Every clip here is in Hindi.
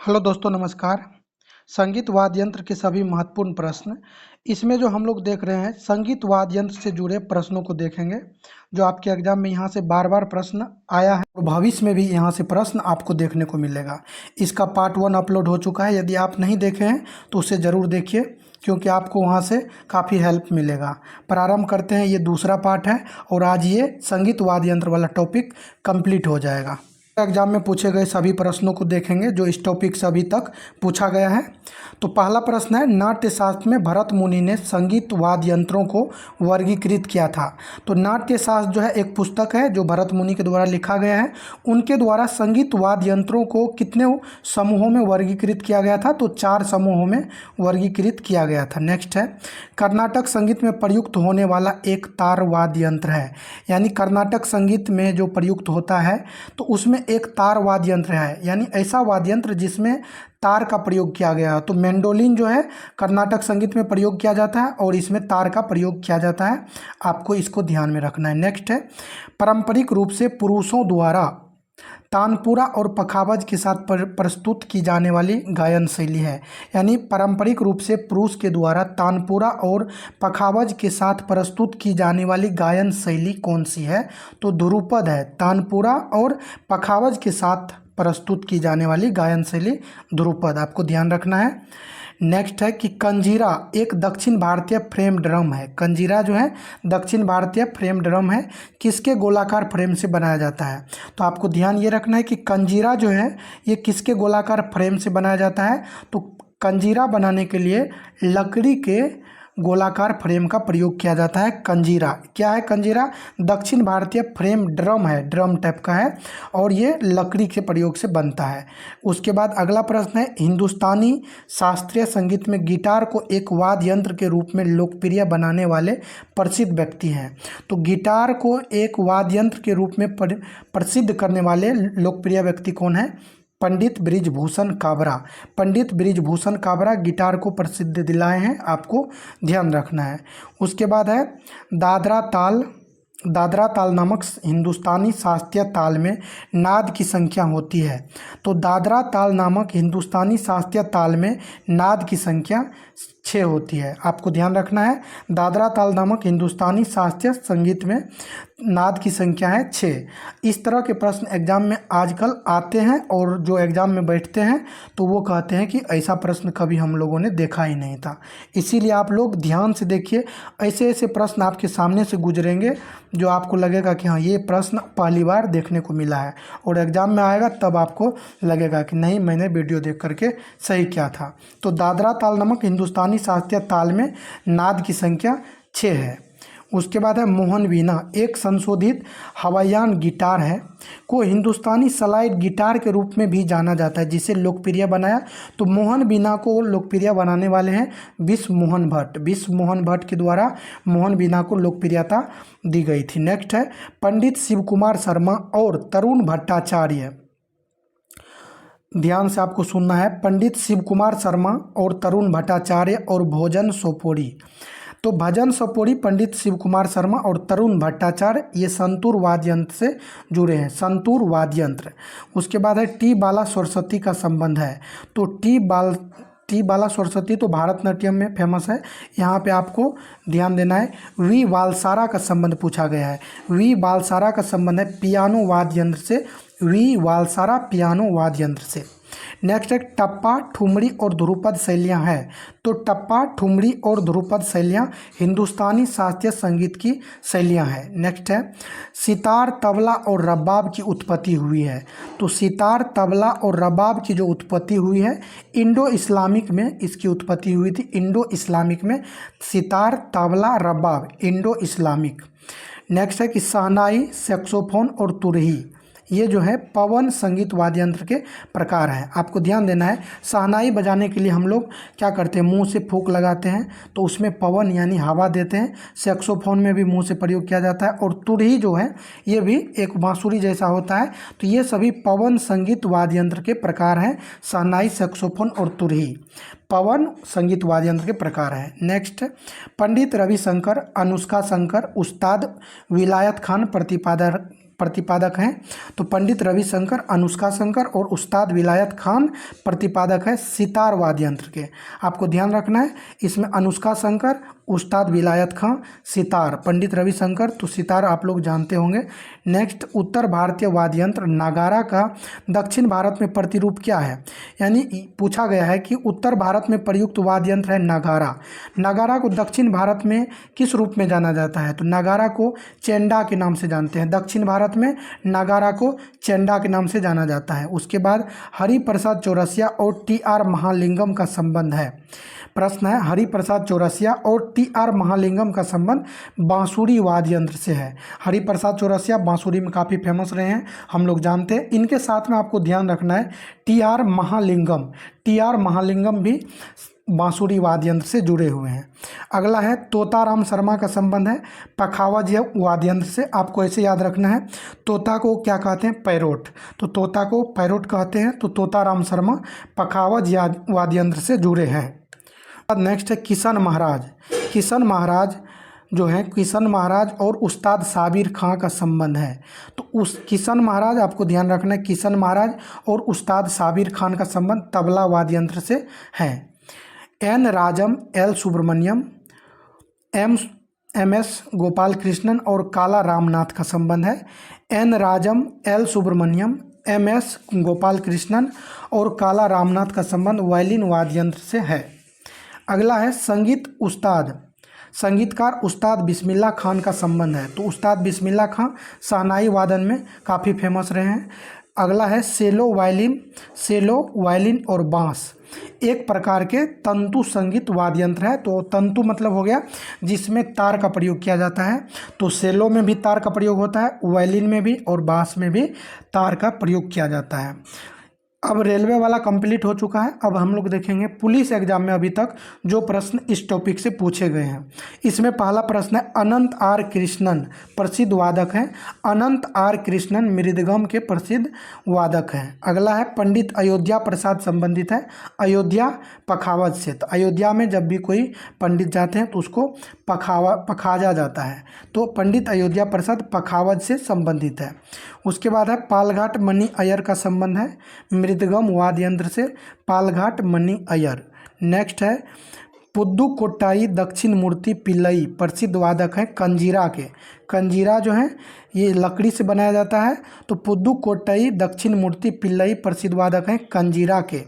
हेलो दोस्तों, नमस्कार। संगीत वाद्य यंत्र के सभी महत्वपूर्ण प्रश्न। इसमें जो हम लोग देख रहे हैं, संगीत वाद्य यंत्र से जुड़े प्रश्नों को देखेंगे जो आपके एग्जाम में यहाँ से बार बार प्रश्न आया है और भविष्य में भी यहाँ से प्रश्न आपको देखने को मिलेगा। इसका पार्ट 1 अपलोड हो चुका है। यदि आप नहीं देखे हैं तो उसे ज़रूर देखिए, क्योंकि आपको वहाँ से काफ़ी हेल्प मिलेगा। प्रारंभ करते हैं, ये दूसरा पार्ट है और आज ये संगीत वाद्य यंत्र वाला टॉपिक कंप्लीट हो जाएगा। एग्जाम में पूछे गए सभी प्रश्नों को देखेंगे जो इस टॉपिक से अभी तक पूछा गया है। तो पहला प्रश्न है, नाट्य शास्त्र में भरत मुनि ने संगीत वाद्य यंत्रों को वर्गीकृत किया था। तो नाट्य शास्त्र जो है एक पुस्तक है जो भरत मुनि के द्वारा लिखा गया है। उनके द्वारा संगीत वाद्य यंत्रों को कितने समूहों में वर्गीकृत किया गया था? तो 4 समूहों में वर्गीकृत किया गया था। नेक्स्ट है, कर्नाटक संगीत में प्रयुक्त होने वाला एक तार वाद्य यंत्र है। यानी कर्नाटक संगीत में जो प्रयुक्त होता है तो उसमें एक तार वाद्य यंत्र है, यानी ऐसा वाद्य यंत्र जिसमें तार का प्रयोग किया गया। तो मैंडोलिन जो है कर्नाटक संगीत में प्रयोग किया जाता है और इसमें तार का प्रयोग किया जाता है। आपको इसको ध्यान में रखना है। नेक्स्ट है, पारंपरिक रूप से पुरुषों द्वारा तानपुरा और पखावज के साथ प्रस्तुत की जाने वाली गायन शैली है। यानी पारंपरिक रूप से पुरुष के द्वारा तानपुरा और पखावज के साथ प्रस्तुत की जाने वाली गायन शैली कौन सी है? तो ध्रुपद है। तानपुरा और पखावज के साथ प्रस्तुत की जाने वाली गायन शैली ध्रुपद, आपको ध्यान रखना है। नेक्स्ट है कि कंजीरा एक दक्षिण भारतीय फ्रेम ड्रम है। कंजीरा जो है दक्षिण भारतीय फ्रेम ड्रम है, किसके गोलाकार फ्रेम से बनाया जाता है? तो आपको ध्यान ये रखना है कि कंजीरा जो है ये किसके गोलाकार फ्रेम से बनाया जाता है? तो कंजीरा बनाने के लिए लकड़ी के गोलाकार फ्रेम का प्रयोग किया जाता है। कंजीरा क्या है? कंजीरा दक्षिण भारतीय फ्रेम ड्रम है, ड्रम टाइप का है और ये लकड़ी के प्रयोग से बनता है। उसके बाद अगला प्रश्न है, हिंदुस्तानी शास्त्रीय संगीत में गिटार को एक वाद्य यंत्र के रूप में लोकप्रिय बनाने वाले प्रसिद्ध व्यक्ति हैं। तो गिटार को एक वाद्य यंत्र के रूप में प्रसिद्ध करने वाले लोकप्रिय व्यक्ति कौन है? पंडित बृजभूषण काबरा। पंडित बृजभूषण काबरा गिटार को प्रसिद्ध दिलाए हैं, आपको ध्यान रखना है। उसके बाद है, दादरा ताल नामक हिंदुस्तानी शास्त्रीय ताल में नाद की संख्या होती है। तो दादरा ताल नामक हिंदुस्तानी शास्त्रीय ताल में नाद की संख्या 6 होती है, आपको ध्यान रखना है। दादरा ताल नामक हिंदुस्तानी शास्त्रीय संगीत में नाद की संख्या है 6। इस तरह के प्रश्न एग्जाम में आजकल आते हैं और जो एग्जाम में बैठते हैं तो वो कहते हैं कि ऐसा प्रश्न कभी हम लोगों ने देखा ही नहीं था। इसीलिए आप लोग ध्यान से देखिए, ऐसे ऐसे प्रश्न आपके सामने से गुजरेंगे जो आपको लगेगा कि हाँ ये प्रश्न पहली बार देखने को मिला है, और एग्जाम में आएगा तब आपको लगेगा कि नहीं मैंने वीडियो देख करके सही किया था। तो दादरा ताल नामक हिंदुस्तानी शास्त्रीय ताल में नाद की संख्या 6 है। उसके बाद है, मोहन वीणा एक संशोधित हवाईयान गिटार है को हिंदुस्तानी स्लाइड गिटार के रूप में भी जाना जाता है, जिसे लोकप्रिय बनाया। तो मोहन वीणा को लोकप्रिय बनाने वाले हैं विश्व मोहन भट्ट। विश्व मोहन भट्ट के द्वारा मोहन वीणा को लोकप्रियता दी गई थी। नेक्स्ट है, पंडित शिव कुमार शर्मा और तरुण भट्टाचार्य। ध्यान से आपको सुनना है, पंडित शिव कुमार शर्मा और तरुण भट्टाचार्य और भोजन सोपोरी। तो भजन सोपोरी, पंडित शिव कुमार शर्मा और तरुण भट्टाचार्य ये संतूर वाद्य यंत्र से जुड़े हैं, संतूर वाद्य यंत्र। उसके बाद है, टी बाला सरस्वती का संबंध है। तो टी बाला सरस्वती तो भारतनाट्यम में फेमस है, यहाँ पे आपको ध्यान देना है। वी वालसारा का संबंध पूछा गया है। वी वालसारा का संबंध है पियानो वाद्य यंत्र से। वी वालसारा पियानो वाद्य यंत्र से। नेक्स्ट है, टप्पा, ठुमरी और ध्रुपद शैलियाँ हैं। तो टप्पा, ठुमरी और ध्रुपद शैलियाँ हिंदुस्तानी शास्त्रीय संगीत की शैलियाँ हैं। नेक्स्ट है, सितार, तबला और रबाब की उत्पत्ति हुई है। तो सितार, तबला और रबाब की जो उत्पत्ति हुई है इंडो इस्लामिक में इसकी उत्पत्ति हुई थी। इंडो इस्लामिक में sitar, tabla, rabab, Indo Islamic. Next है कि शहनाई, सैक्सोफोन और तुरही ये जो है पवन संगीत वाद्य यंत्र के प्रकार हैं। आपको ध्यान देना है, शहनाई बजाने के लिए हम लोग क्या करते हैं? मुंह से फूंक लगाते हैं तो उसमें पवन यानी हवा देते हैं। सैक्सोफोन में भी मुंह से प्रयोग किया जाता है। और तुरही जो है ये भी एक बांसुरी जैसा होता है। तो ये सभी पवन संगीत वाद्य यंत्र के प्रकार हैं। शहनाई, सैक्सोफोन और तुरही पवन संगीत वाद्य यंत्र के प्रकार हैं। नेक्स्ट, पंडित रविशंकर, अनुष्का शंकर, उस्ताद विलायत खान प्रतिपादक हैं? तो पंडित रविशंकर, अनुष्का शंकर और उस्ताद विलायत खान प्रतिपादक है सितार वाद्य यंत्र के। आपको ध्यान रखना है, इसमें अनुष्का शंकर, उस्ताद विलायत खां, सितार। पंडित रविशंकर तो सितार आप लोग जानते होंगे। नेक्स्ट, उत्तर भारतीय वाद्य यंत्र नागारा का दक्षिण भारत में प्रतिरूप क्या है? यानी पूछा गया है कि उत्तर भारत में प्रयुक्त वाद्य यंत्र है नागारा। नागारा को दक्षिण भारत में किस रूप में जाना जाता है? तो नागारा को चेंडा के नाम से जानते हैं। दक्षिण भारत में नागारा को चेंडा के नाम से जाना जाता है। उसके बाद हरिप्रसाद चौरसिया और टी.आर. महालिंगम का संबंध है। प्रश्न है, हरिप्रसाद चौरसिया और टी.आर. महालिंगम का संबंध बांसुरी वाद्य यंत्र से है। हरिप्रसाद चौरसिया बांसुरी में काफ़ी फेमस रहे हैं, हम लोग जानते हैं। इनके साथ में आपको ध्यान रखना है टी.आर. महालिंगम, टी.आर. महालिंगम भी बांसुरी वाद्य यंत्र से जुड़े हुए हैं। अगला है, तोताराम शर्मा का संबंध है पखावज वाद्य यंत्र से। आपको ऐसे याद रखना है, तोता को क्या कहते हैं? पैरोट। तो तोता को पैरोट कहते हैं। तो तोताराम शर्मा पखावज वाद्य यंत्र से जुड़े हैं। नेक्स्ट है किशन महाराज। किशन महाराज जो है, किशन महाराज और उस्ताद साबिर खां का संबंध है। तो उस किशन महाराज, आपको ध्यान रखना है, किशन महाराज और उस्ताद साबिर खान का संबंध तबला वाद्य यंत्र से है। N Rajam, L Subramaniam, M S Gopal Krishnan और काला रामनाथ का संबंध है। N Rajam, L Subramaniam, M S Gopal Krishnan और काला रामनाथ का संबंध वायलिन वाद्य यंत्र से है। अगला है संगीत उस्ताद, संगीतकार उस्ताद बिस्मिल्लाह खान का संबंध है। तो उस्ताद बिस्मिल्लाह खान शहनाई वादन में काफ़ी फेमस रहे हैं। अगला है सेलो वायलिन, सेलो वायलिन और बांस एक प्रकार के तंतु संगीत वाद्य यंत्र है। तो तंतु मतलब हो गया जिसमें तार का प्रयोग किया जाता है। तो सेलो में भी तार का प्रयोग होता है, वायलिन में भी और बांस में भी तार का प्रयोग किया जाता है। अब रेलवे वाला कंप्लीट हो चुका है। अब हम लोग देखेंगे पुलिस एग्जाम में अभी तक जो प्रश्न इस टॉपिक से पूछे गए हैं। इसमें पहला प्रश्न है, अनंत आर कृष्णन प्रसिद्ध वादक हैं। अनंत आर कृष्णन मृदगम के प्रसिद्ध वादक हैं। अगला है, पंडित अयोध्या प्रसाद संबंधित है अयोध्या पखावज से। तो अयोध्या में जब भी कोई पंडित जाते हैं तो उसको पखाजा जाता है। तो पंडित अयोध्या प्रसाद पखावज से संबंधित है। उसके बाद है, पालघाट मणि अय्यर का संबंध है मृदगम वाद्य यंत्र से, पालघाट मणि अय्यर। नेक्स्ट है, पुदुकोट्टाई दक्षिण मूर्ति पिल्लई प्रसिद्ध वादक हैं कंजीरा के। कंजीरा जो है ये लकड़ी से बनाया जाता है। तो पुदुकोट्टाई दक्षिण मूर्ति पिल्लई प्रसिद्ध वादक हैं कंजीरा के।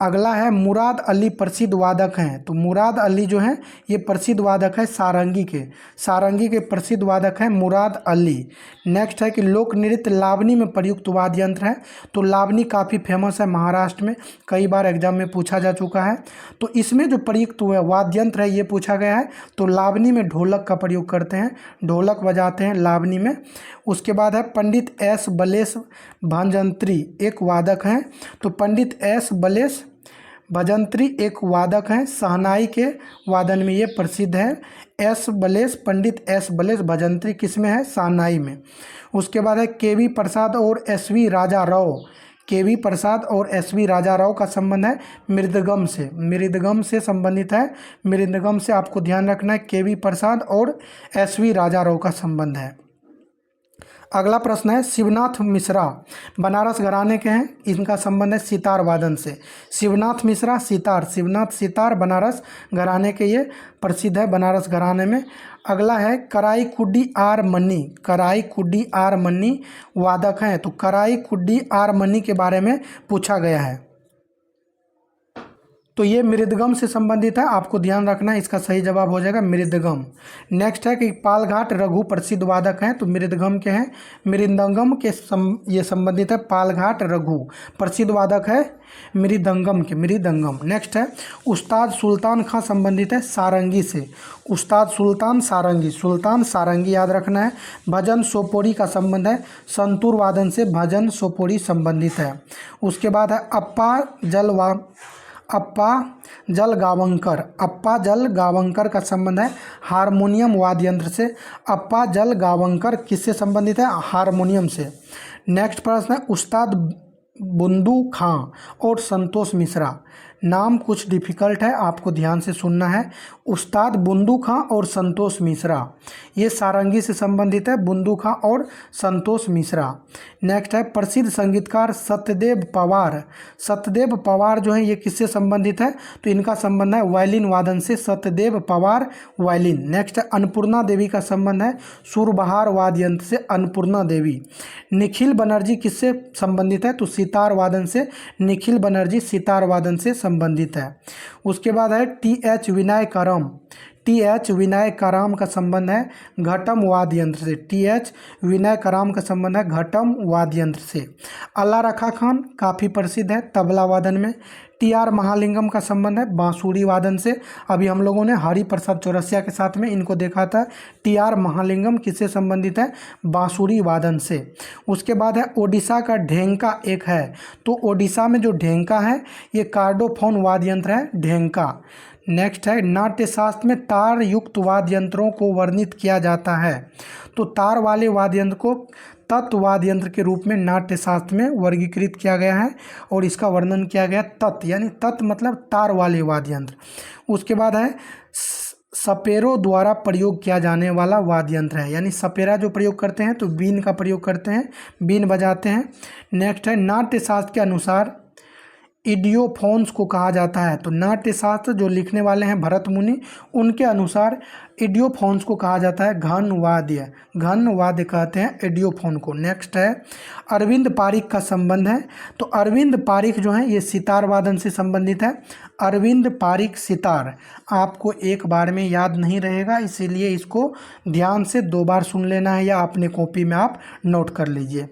अगला है, मुराद अली प्रसिद्ध वादक हैं। तो मुराद अली जो हैं ये प्रसिद्ध वादक है सारंगी के। सारंगी के प्रसिद्ध वादक हैं मुराद अली। नेक्स्ट है कि लोक नृत्य लावनी में प्रयुक्त वाद्य यंत्र है। तो लावनी काफ़ी फेमस है महाराष्ट्र में, कई बार एग्जाम में पूछा जा चुका है। तो इसमें जो प्रयुक्त हुआ वाद्य यंत्र है ये पूछा गया है। तो लावनी में ढोलक का प्रयोग करते हैं, ढोलक बजाते हैं लावनी में। उसके बाद है, पंडित एस बलेश भजंत्री एक वादक हैं। तो पंडित एस बलेश भजंत्री एक वादक हैं, शहनाई के वादन में ये प्रसिद्ध है। एस बलेश, पंडित एस बलेश भजंत्री किस में है? शहनाई में। उसके बाद है, केवी प्रसाद और एसवी राजा राव। केवी प्रसाद और एसवी राजा राव का संबंध है मृदगम से, मृदगम से संबंधित है। मृदगम से आपको ध्यान रखना है, केवी प्रसाद और एसवी राजा राव का संबंध है। अगला प्रश्न है, शिवनाथ मिश्रा बनारस घराने के हैं, इनका संबंध है सितार वादन से। शिवनाथ मिश्रा सितार, शिवनाथ सितार बनारस घराने के ये प्रसिद्ध है बनारस घराने में। अगला है, कराई कुड्डी आर मन्नी, कराई कुड्डी आर मन्नी वादक हैं। तो कराई कुड्डी आर मन्नी के बारे में पूछा गया है। तो ये मृदगम से संबंधित है, आपको ध्यान रखना है, इसका सही जवाब हो जाएगा मृदगम। नेक्स्ट है कि पालघाट रघु प्रसिद्ध वादक हैं। तो मृदगम के हैं, मृदंगम के ये संबंधित है। पालघाट रघु प्रसिद्ध वादक है मृदंगम के, मृदंगम। नेक्स्ट है, उस्ताद सुल्तान खां संबंधित है सारंगी से। उस्ताद सुल्तान सारंगी, सुल्तान सारंगी याद रखना है। भजन सोपोरी का संबंध है संतूर वादन से, भजन सोपोरी संबंधित है। उसके बाद है, अप्पा जल गावंकर, अप्पा जल गावंकर का संबंध है हारमोनियम वाद्य यंत्र से। अप्पा जल गावंकर किससे संबंधित है? हारमोनियम से। नेक्स्ट प्रश्न है, उस्ताद बुंदू खां और संतोष मिश्रा। नाम कुछ डिफ़िकल्ट है, आपको ध्यान से सुनना है। उस्ताद बुंदू खां और संतोष मिश्रा, ये सारंगी से संबंधित है, बुंदू खां और संतोष मिश्रा। नेक्स्ट है प्रसिद्ध संगीतकार सत्यदेव पवार। सत्यदेव पवार जो है ये किससे संबंधित है, तो इनका संबंध है वायलिन वादन से, सत्यदेव पवार वायलिन। नेक्स्ट है अन्नपूर्णा देवी का संबंध है सुरबहार वाद्य यंत्र से, अन्नपूर्णा देवी। निखिल बनर्जी किससे संबंधित है, तो सितार वादन से, निखिल बनर्जी सितार वादन से संबंधित है। उसके बाद है टी.एच. विनायकरम। टी.एच. विनायकराम का संबंध है घटम वाद्य यंत्र से, टी.एच. विनायकराम का संबंध है घटम वाद्य यंत्र से। अल्लाह रखा खान काफ़ी प्रसिद्ध है तबला वादन में। टी.आर. महालिंगम का संबंध है बांसुरी वादन से। अभी हम लोगों ने हरि प्रसाद चौरसिया के साथ में इनको देखा था। टी.आर. महालिंगम किससे संबंधित है, बांसुरी वादन से। उसके बाद है ओडिशा का ढेंका एक है, तो ओडिशा में जो ढेंका है ये कार्डोफोन वाद्य यंत्र है, ढेंका। नेक्स्ट है नाट्यशास्त्र में तार युक्त वाद्य यंत्रों को वर्णित किया जाता है, तो तार वाले वाद्य यंत्र को तत्व वाद्य यंत्र के रूप में नाट्यशास्त्र में वर्गीकृत किया गया है और इसका वर्णन किया गया तत्, यानी तत् मतलब तार वाले वाद्य यंत्र। उसके बाद है सपेरों द्वारा प्रयोग किया जाने वाला वाद्य यंत्र है, यानी सपेरा जो प्रयोग करते हैं तो बीन का प्रयोग करते हैं, बीन बजाते हैं। नेक्स्ट है नाट्यशास्त्र के अनुसार इडियोफोन्स को कहा जाता है, तो नाट्यशास्त्र जो लिखने वाले हैं भरत मुनि, उनके अनुसार इडियोफोन्स को कहा जाता है घन वाद्य, घन वाद्य कहते हैं इडियोफोन को। नेक्स्ट है अरविंद पारिख का संबंध है, तो अरविंद पारिख जो है ये सितार वादन से संबंधित है। अरविंद पारिख सितार आपको एक बार में याद नहीं रहेगा, इसीलिए इसको ध्यान से 2 बार सुन लेना है या अपने कॉपी में आप नोट कर लीजिए।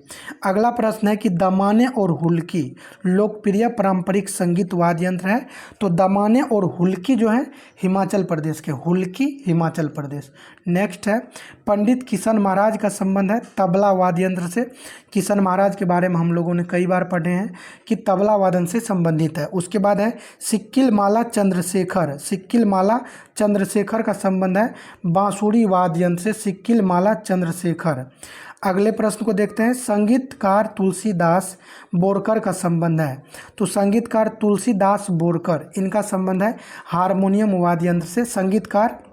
अगला प्रश्न है कि दमाने और हुल्की लोकप्रिय पारंपरिक संगीत वाद्य यंत्र है, तो दमाने और हुल्की जो है हिमाचल प्रदेश के, हुल्की हिमाचल प्रदेश। नेक्स्ट है पंडित किशन महाराज का संबंध है तबला वाद्य यंत्र से। किशन महाराज के बारे में हम लोगों ने कई बार पढ़े हैं कि तबला वादन से संबंधित है। उसके बाद है सिक्किल माला चंद्रशेखर। सिक्किल माला चंद्रशेखर का संबंध है बांसुरी वाद्य यंत्र से, सिक्किल माला चंद्रशेखर। अगले प्रश्न को देखते हैं संगीतकार तुलसीदास बोरकर का संबंध है, तो संगीतकार तुलसीदास बोरकर इनका संबंध है हारमोनियम वाद्य यंत्र से। संगीतकार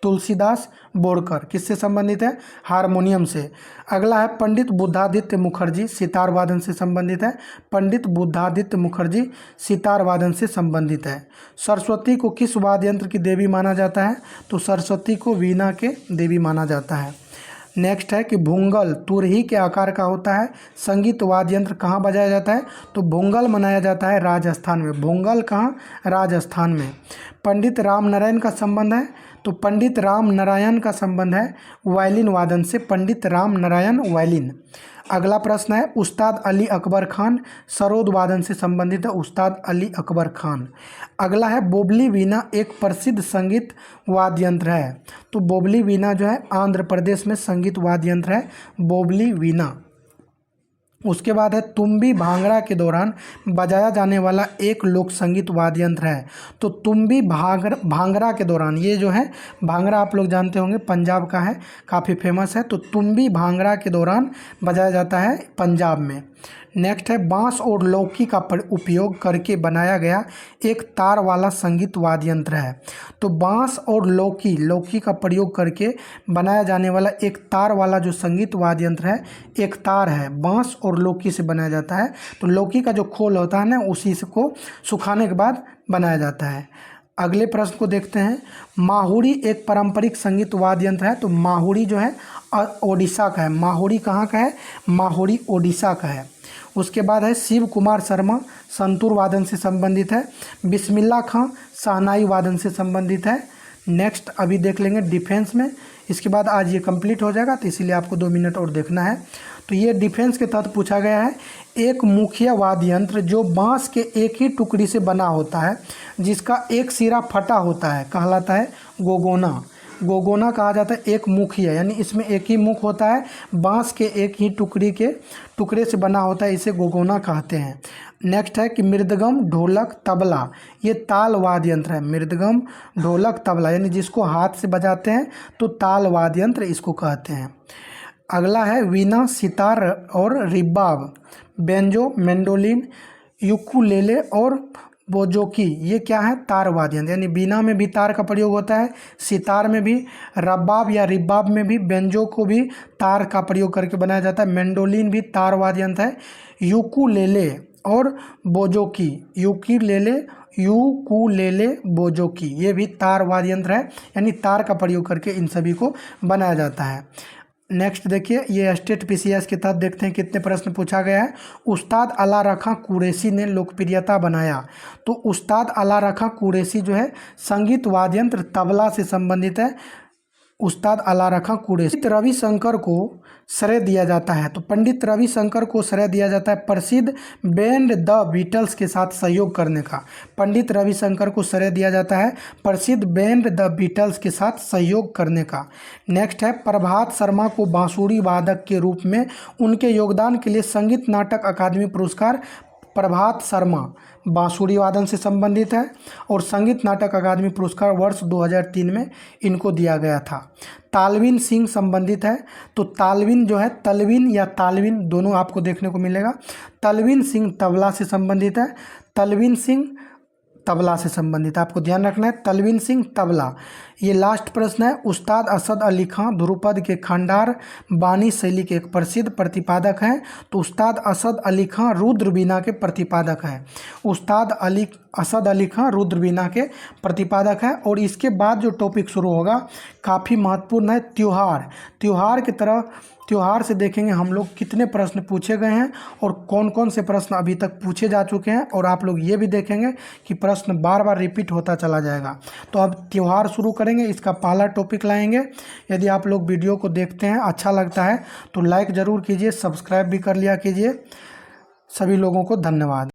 तुलसीदास बोरकर किससे संबंधित है, हारमोनियम से। अगला है पंडित बुद्धादित्य मुखर्जी सितार वादन से संबंधित है, पंडित बुद्धादित्य मुखर्जी सितार वादन से संबंधित है। सरस्वती को किस वाद्य यंत्र की देवी माना जाता है, तो सरस्वती को वीणा के देवी माना जाता है। नेक्स्ट है कि भूंगल तुरही के आकार का होता है, संगीत वाद्य यंत्र कहाँ बजाया जाता है, तो भूंगल मनाया जाता है राजस्थान में। भूंगल कहाँ, राजस्थान में। पंडित राम नारायण का संबंध है, तो पंडित राम नारायण का संबंध है वायलिन वादन से, पंडित राम नारायण वायलिन। अगला प्रश्न है उस्ताद अली अकबर खान सरोद वादन से संबंधित है, उस्ताद अली अकबर खान। अगला है बोबली वीणा एक प्रसिद्ध संगीत वाद्य यंत्र है, तो बोबली वीणा जो है आंध्र प्रदेश में संगीत वाद्य यंत्र है, बोबली वीणा। उसके बाद है तुम्बी भांगड़ा के दौरान बजाया जाने वाला एक लोक संगीत वाद्य यंत्र है, तो तुम्बी भांगड़ा के दौरान, ये जो है भांगड़ा आप लोग जानते होंगे पंजाब का है, काफ़ी फेमस है, तो तुम्बी भांगड़ा के दौरान बजाया जाता है पंजाब में। नेक्स्ट है बांस और लौकी का उपयोग करके बनाया गया एक तार वाला संगीत वाद्य यंत्र है, तो बांस और लौकी का प्रयोग करके बनाया जाने वाला एक तार वाला जो संगीत वाद्य यंत्र है, एक तार है, बांस और लौकी से बनाया जाता है, तो लौकी का जो खोल होता है ना उसी को सुखाने के बाद बनाया जाता है। अगले प्रश्न को देखते हैं माहुरी एक पारंपरिक संगीत वाद्य यंत्र है, तो माहुरी जो है ओडिशा का है। माहुरी कहाँ का है, माहुरी ओडिशा का है। उसके बाद है शिव कुमार शर्मा संतूर वादन से संबंधित है, बिस्मिल्लाह खां शहनाई वादन से संबंधित है। नेक्स्ट अभी देख लेंगे डिफेंस में, इसके बाद आज ये कंप्लीट हो जाएगा, तो इसीलिए आपको 2 मिनट और देखना है। तो ये डिफेंस के तहत पूछा गया है एक मुखिया वाद्य यंत्र जो बांस के एक ही टुकड़ी से बना होता है, जिसका एक सिरा फटा होता है, कहलाता है गोगोना। गोगोना कहा जाता है एक मुखिया, यानी इसमें एक ही मुख होता है, बांस के एक ही टुकड़े से बना होता है, इसे गोगोना कहते हैं। नेक्स्ट है कि मृदगम ढोलक तबला ये ताल वाद्य यंत्र है, मृदगम ढोलक तबला यानी जिसको हाथ से बजाते हैं तो ताल वाद्य यंत्र इसको कहते हैं। अगला है वीणा, सितार और रिबाब, बेंजो, मैंडोलिन, यूकुलेले और बोजोकी, ये क्या है? तार वाद्य यंत्र। यानी बीना में भी तार का प्रयोग होता है, सितार में भी, रबाब या रिबाब में भी, बेंजो को भी तार का प्रयोग करके बनाया जाता है, मैंडोलिन भी तार वाद्य यंत्र है, यूकुलेले और बोजोकी, यूकुलेले बोजोकी, ये भी तार वाद्य यंत्र है, यानी तार का प्रयोग करके इन सभी को बनाया जाता है। नेक्स्ट देखिए, ये स्टेट पीसीएस के तहत देखते हैं कितने प्रश्न पूछा गया है। उस्ताद अला रखा कुरैशी ने लोकप्रियता बनाया। तो उस्ताद अला रखा कुरैशी जो है संगीत वाद्य यंत्र तबला से संबंधित है। उस्ताद अला रखा कुरैशी। रविशंकर को श्रेय दिया जाता है। तो पंडित रविशंकर को श्रेय दिया जाता है प्रसिद्ध बैंड द बीटल्स के साथ सहयोग करने का। पंडित रविशंकर को श्रेय दिया जाता है प्रसिद्ध बैंड द बीटल्स के साथ सहयोग करने का। नेक्स्ट है प्रभात शर्मा को बांसुरी वादक के रूप में उनके योगदान के लिए संगीत नाटक अकादमी पुरस्कार। प्रभात शर्मा बांसुरी वादन से संबंधित है और संगीत नाटक अकादमी पुरस्कार वर्ष 2003 में इनको दिया गया था। तालविन सिंह संबंधित है। तो तालविन जो है, तलविन या तालविन दोनों आपको देखने को मिलेगा। तलविन सिंह तबला से संबंधित है। तलविन सिंह तबला से संबंधित, आपको ध्यान रखना है, तलविन सिंह तबला। ये लास्ट प्रश्न है। उस्ताद असद अली खां ध्रुपद के खंडार बानी शैली के एक प्रसिद्ध प्रतिपादक हैं। तो उस्ताद असद अली खां रुद्र वीणा के प्रतिपादक हैं। असद अली खां रुद्र वीणा के प्रतिपादक हैं। और इसके बाद जो टॉपिक शुरू होगा काफ़ी महत्वपूर्ण है, त्योहार की तरह। त्योहार से देखेंगे हम लोग कितने प्रश्न पूछे गए हैं और कौन कौन से प्रश्न अभी तक पूछे जा चुके हैं। और आप लोग ये भी देखेंगे कि प्रश्न बार बार रिपीट होता चला जाएगा। तो अब त्योहार शुरू करेंगे, इसका पहला टॉपिक लाएंगे। यदि आप लोग वीडियो को देखते हैं, अच्छा लगता है तो लाइक ज़रूर कीजिए, सब्सक्राइब भी कर लिया कीजिए। सभी लोगों को धन्यवाद।